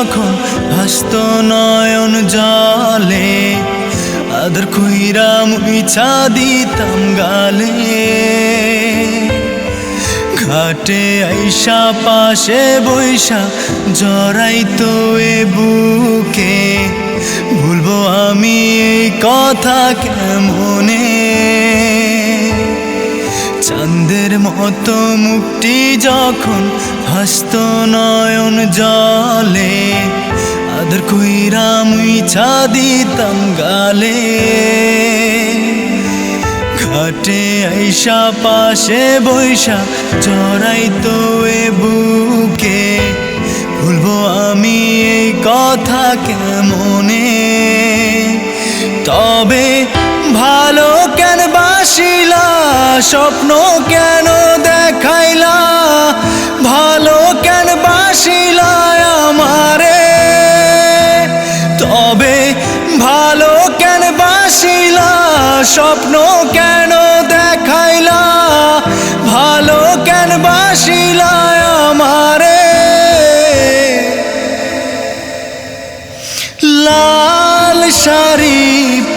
যখন ভাসত নয়ন জলে, আদর কইরা মুইছা দিতাম গালে। ঘাটে আইসা পাশে বইসা জড়াইতো এ বুকে, ভুলবো আমি এই কথা কেমনে। চাঁদের মতো মুখটি যখন হাসত নয়ন জলে, আদর কইরা মুইছা দিতাম গালে। ঘাটে আইসা পাশে বইসা জড়াইতো এ বুকে, ভুলবো আমি এই কথা কেমনে। তবে ভালো কেন বাসিলা, স্বপ্ন কেন দেখাইলা, ভালো কেন বাসিলা আমারে। তবে ভালো কেন বাসিলা, স্বপ্ন কেন দেখাইলা, ভালো কেন বাসিলা আমারে। লাল শাড়ি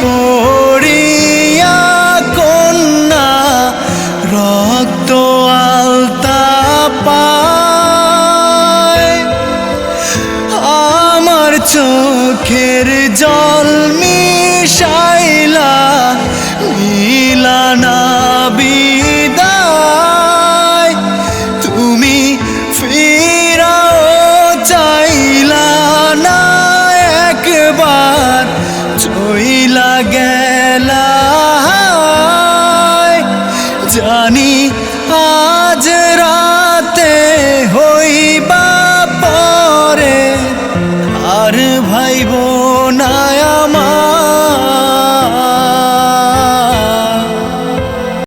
পরিয়া কন্যা রক্ত আলতা পায়, আমার চোখের জল মিশাইলা মিলানা বিদায়। তুমি ফিরাও চাইলা না একবার, চইলা গে